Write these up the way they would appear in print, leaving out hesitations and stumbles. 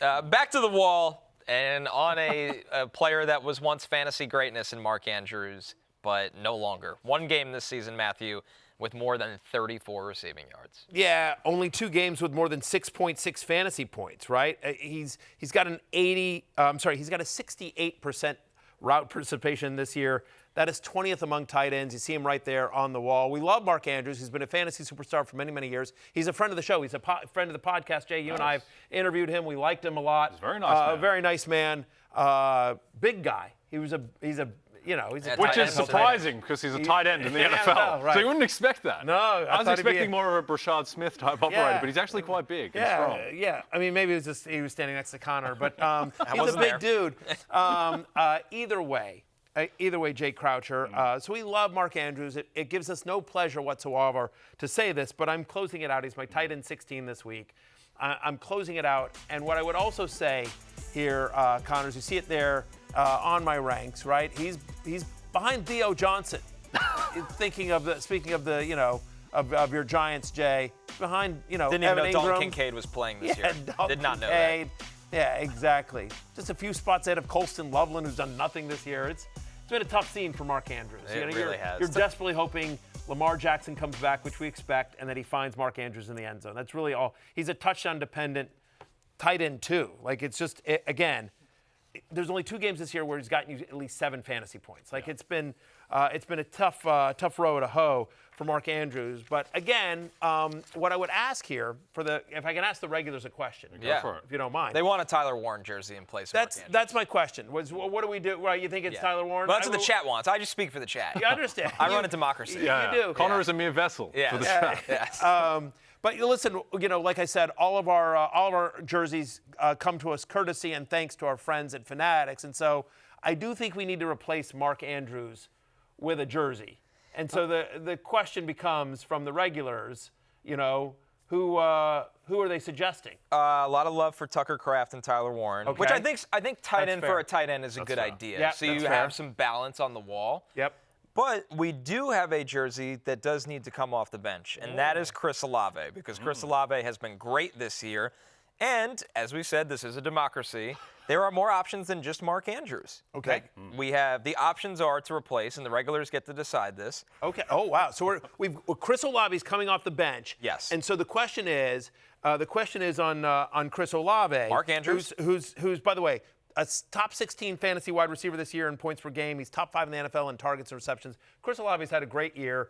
Back to the wall, and on a player that was once fantasy greatness in Mark Andrews, but no longer. One game this season, Matthew, with more than 34 receiving yards. Yeah, only 2 games with more than 6.6 fantasy points, right? He's got a 68% route participation this year. That is 20th among tight ends. You see him right there on the wall. We love Mark Andrews. He's been a fantasy superstar for many, many years. He's a friend of the show. He's a friend of the podcast. Jay, you and I have interviewed him. We liked him a lot. He's a very nice man. A very nice man. Big guy. He's a Which is surprising because he's a tight end in the NFL. Right. So you wouldn't expect that. No, I was expecting more of a Brashad Smith type operator, but he's actually quite big and strong. Yeah. I mean, maybe he was standing next to Connor, but he's a wasn't big dude. Either way, Jay Croucher. So we love Mark Andrews. It gives us no pleasure whatsoever to say this, but I'm closing it out. He's my tight end 16 this week. I'm closing it out. And what I would also say here, Connor, is you see it there on my ranks, right? He's behind Theo Johnson. Speaking of of your Giants, Jay, behind Didn't even Evan know Ingram. Dalton Kincaid was playing this year. Did not know that. Yeah, exactly. Just a few spots ahead of Colston Loveland, who's done nothing this year. It's been a tough scene for Mark Andrews. It really has. You're desperately hoping Lamar Jackson comes back, which we expect, and that he finds Mark Andrews in the end zone. That's really all. He's a touchdown-dependent tight end, too. Like, it's just, again, there's only 2 games this year where he's gotten you at least 7 fantasy points. Like, it's been a tough row to hoe for Mark Andrews. But again, what I would ask here if I can ask the regulars a question, Yeah. if you don't mind. They want a Tyler Warren jersey in place of Mark Andrews. That's my question. What do we do? Well, you think it's Tyler Warren? Well, that's what the chat wants. I just speak for the chat. You understand? I run a democracy. You do. Connor is a mere vessel for the chat. Yes. But listen, like I said, all of our jerseys come to us courtesy and thanks to our friends at Fanatics, and so I do think we need to replace Mark Andrews with a jersey. And so the question becomes from the regulars, who are they suggesting? A lot of love for Tucker Kraft and Tyler Warren, Okay. which I think tight That's end fair. for a tight end is a good fair. idea. Yep, so that's you fair. have some balance on the wall. Yep. But we do have a jersey that does need to come off the bench, and that is Cris Olave, because Cris Olave has been great this year. And, as we said, this is a democracy. There are more options than just Mark Andrews. Okay. We have the options are to replace, and the regulars get to decide this. Okay. Oh, wow. So Cris Olave's coming off the bench. Yes. And so the question is on Cris Olave. Mark Andrews. Who's by the way, a top 16 fantasy wide receiver this year in points per game. He's top 5 in the NFL in targets and receptions. Cris Olave's had a great year.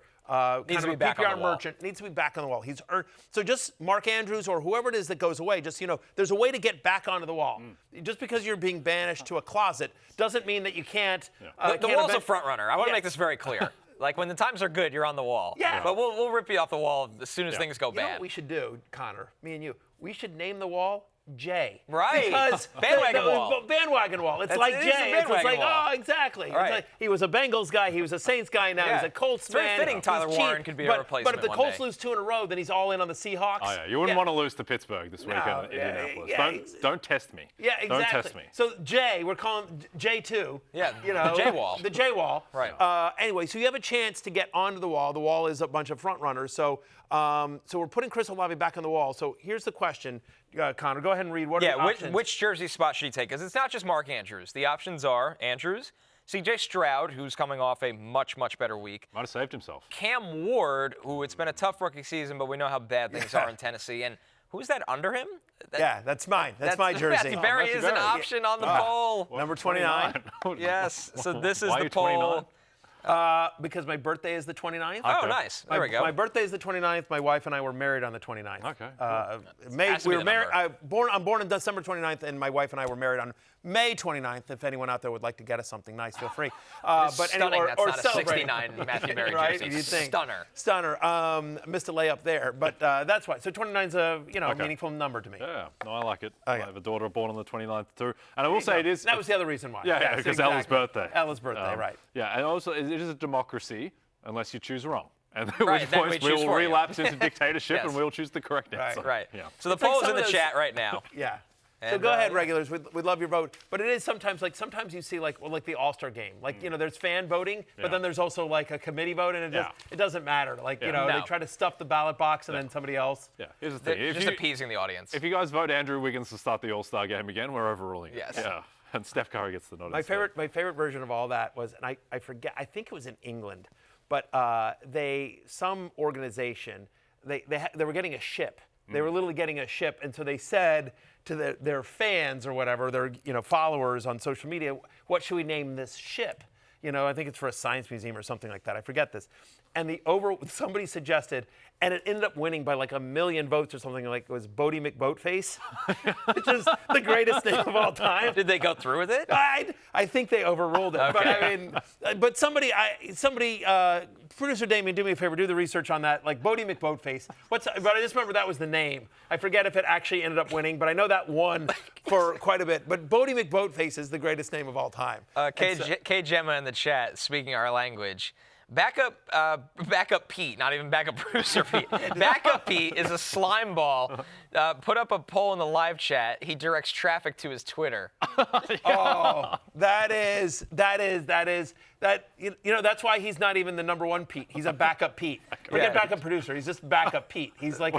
Needs to be back on the wall. Merchant. Needs to be back on the wall. He's earned. So just Mark Andrews or whoever it is that goes away, just, there's a way to get back onto the wall. Just because you're being banished to a closet doesn't mean that you can't. The wall's a front runner. I want to make this very clear. Like, when the times are good, you're on the wall. Yeah. But we'll rip you off the wall as soon as things go You know bad. what we should do, Connor, me and you? We should name the wall Jay. Right. Because Bandwagon wall. Bandwagon wall. It's It like is Jay. a It's bandwagon like, wall. exactly. Right. It's like, he was a Bengals guy. He was a Saints guy. Now he's a Colts It's very man. fitting He's Tyler cheap. Warren could be a replacement But if the one Colts day. lose 2 in a row, then he's all in on the Seahawks. Oh, yeah. You wouldn't want to lose to Pittsburgh this weekend in Indianapolis. Don't test me. Yeah, exactly. Don't test me. So Jay, we're calling J2. Yeah, the J wall. The J wall. Right. Anyway, so you have a chance to get onto the wall. The wall is a bunch of front runners. So we're putting Cris Olave back on the wall. So here's the question, Connor. Go ahead and read. What are the options? Which jersey spot should he take? Because it's not just Mark Andrews. The options are Andrews, C.J. Stroud, who's coming off a much, much better week. Might have saved himself. Cam Ward, who it's been a tough rookie season, but we know how bad things are in Tennessee. And who's that under him? That's mine. That's my jersey. Matthew Berry is an option on the poll. Number 29. Yes. So this is Why are the you poll. 29? Because my birthday is the 29th. Oh, nice. There we go. My birthday is the 29th. My wife and I were married on the 29th. Okay. Has to We be were the married. number. I'm born on December 29th, and my wife and I were married on May 29th. If anyone out there would like to get us something nice, feel free. But stunning. That's not a celebrate. 69 Matthew Berry Right? jersey. You'd think. Stunner. Missed a layup there, but that's why. So 29's a meaningful number to me. Yeah, no, I like it. Okay. I have a daughter born on the 29th too. And I will say it is... That was the other reason why. Yeah, Yes, because exactly. Ella's birthday. Ella's birthday, right. Yeah, and also it is a democracy unless you choose wrong. And at Right, which then point we choose will for you. relapse into dictatorship Yes. and we'll choose the correct answer. Right. Yeah. So the It's like poll's some in the of those- chat right now. Yeah. So go ahead, regulars. We'd love your vote. But it is sometimes you see like the All-Star game. Like, there's fan voting, but then there's also like a committee vote, and it doesn't matter. Like, they try to stuff the ballot box and then somebody else. Yeah, here's the thing. Just appeasing the audience. If you guys vote Andrew Wiggins to start the All-Star game again, we're overruling it. Yes. Yeah. And Steph Curry gets the nod. My favorite version of all that was, and I forget, I think it was in England, but some organization, they were getting a ship. They were literally getting a ship, and so they said to their fans or whatever, their followers on social media, what should we name this ship? I think it's for a science museum or something like that. I forget this. And somebody suggested, and it ended up winning by like 1 million votes or something. Like it was Bodie McBoatface, which is the greatest name of all time. Did they go through with it? I think they overruled it. Okay. But somebody, producer Damien, do me a favor, do the research on that. Like Bodie McBoatface. But I just remember that was the name. I forget if it actually ended up winning, but I know that won for quite a bit. But Bodie McBoatface is the greatest name of all time. K Gemma in the chat, speaking our language. Backup Pete, not even backup producer Pete. Backup Pete is a slime ball. Put up a poll in the live chat. He directs traffic to his Twitter. Oh, that's why he's not even the number one Pete. He's a backup Pete. Forget backup producer. He's just backup Pete. He's like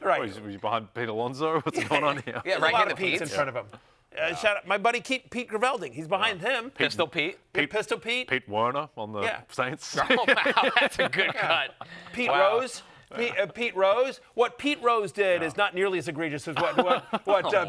right. Was he behind Pete Alonso? What's going on here? Yeah, There's right a lot in of the Pete's in front of him. Shout out my buddy Pete Gravelding. He's behind him. Pistol Pete. Pistol Pete. Pete Werner on the Saints. Oh, wow, that's a good cut. Pete Rose. Pete Rose. What Pete Rose did is not nearly as egregious as what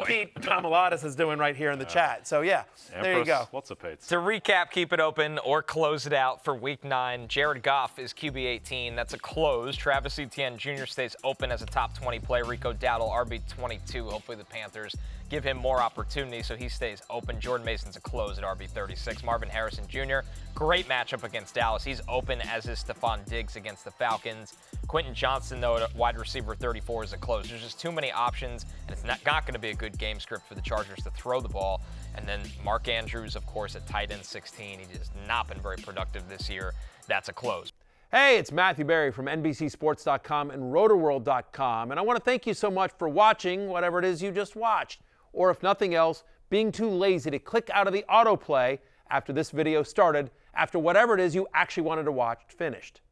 Pete Tomilatis is doing right here in the chat. So, there you go. Lots of Pete's. To recap, keep it open or close it out for Week 9. Jared Goff is QB 18. That's a close. Travis Etienne Jr. stays open as a top 20 player. Rico Dowdle, RB 22. Hopefully the Panthers give him more opportunity so he stays open. Jordan Mason's a close at RB 36. Marvin Harrison Jr., great matchup against Dallas. He's open, as is Stephon Diggs against the Falcons. Quentin Johnson, though, at wide receiver 34 is a close. There's just too many options, and it's not going to be a good game script for the Chargers to throw the ball. And then Mark Andrews, of course, at tight end 16. He has not been very productive this year. That's a close. Hey, it's Matthew Berry from NBCSports.com and RotorWorld.com, and I want to thank you so much for watching whatever it is you just watched, or if nothing else, being too lazy to click out of the autoplay after this video started, after whatever it is you actually wanted to watch finished.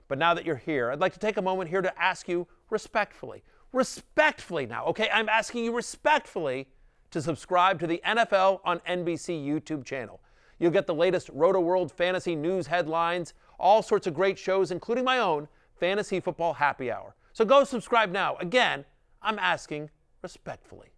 But now that you're here, I'd like to take a moment here to ask you respectfully now, okay? I'm asking you respectfully to subscribe to the NFL on NBC YouTube channel. You'll get the latest Roto-World fantasy news headlines, all sorts of great shows, including my own Fantasy Football Happy Hour. So go subscribe now. Again, I'm asking respectfully.